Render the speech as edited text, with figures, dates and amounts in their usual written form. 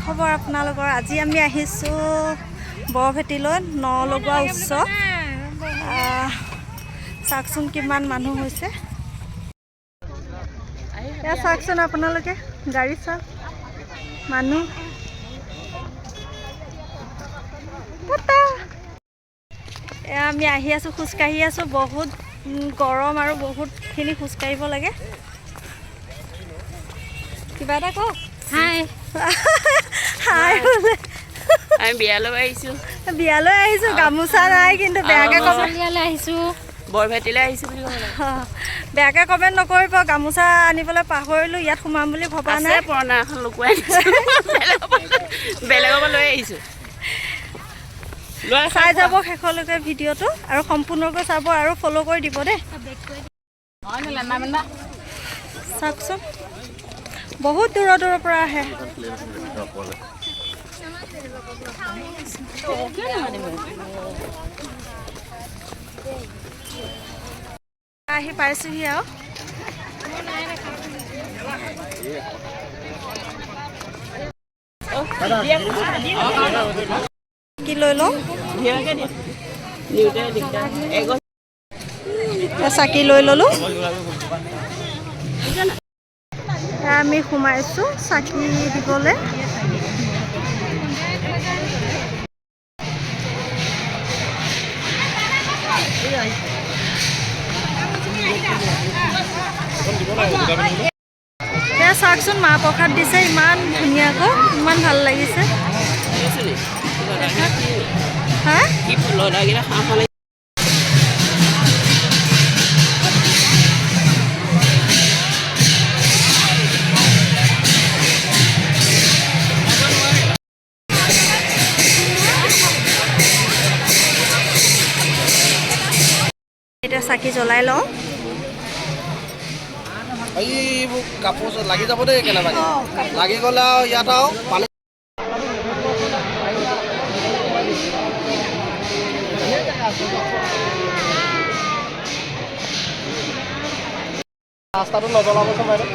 খবৰ আপোনালোকৰ? আজি আমি আহিছোঁ বৰভেটিলৈ ন লগোৱা উৎসৱ। চাওকচোন কিমান মানুহ হৈছে। এয়া চাওকচোন আপোনালোকে, গাড়ী চাওক, মানুহ। এয়া আমি আহি আছোঁ, খোজকাঢ়ি আছোঁ। বহুত গৰম আৰু বহুতখিনি খোজকাঢ়িব লাগে। কিবা এটা কওক। হাই হাই বোলে। আমি বিয়ালৈ আহিছোঁ। বিয়ালৈ আহিছোঁ, গামোচা নাই কিন্তু বেয়াকৈ বিয়ালৈ আহিছোঁ, বৰভেটিলৈ আহিছোঁ বুলি ক'ব লাগে। বেয়াকৈ কমেণ্ট নকৰিব। গামোচা আনিবলৈ পাহৰিলোঁ, ইয়াত সোমাম বুলি ভবা নাই। পুৰণা এখন লুকুৱাই বেলেগৰ পৰা লৈ আহিছোঁ। চাই যাব শেষলৈকে ভিডিঅ'টো আৰু সম্পূৰ্ণকৈ চাব আৰু ফ'ল' কৰি দিব দেই। চাওকচোন বহুত দূৰৰ দূৰৰ পৰা আহে। আহি পাইছোহি আৰু কি লৈ লওঁ, চাকি লৈ ল'লোঁ। আমি সোমাইছোঁ চাকি দিবলৈ। এয়া চাওকচোন মাহ প্ৰসাদ দিছে, ইমান ধুনীয়াকৈ, ইমান ভাল লাগিছে। হা এতিয়া চাকি জ্বলাই লওঁ। এইবোৰ কাপোৰ লাগি যাব দেই, কেনেবাকৈ লাগি গ'লে আৰু ইয়াত আৰু পানী ৰাস্তাটো নজ্বলাবচোন বাইদেউ।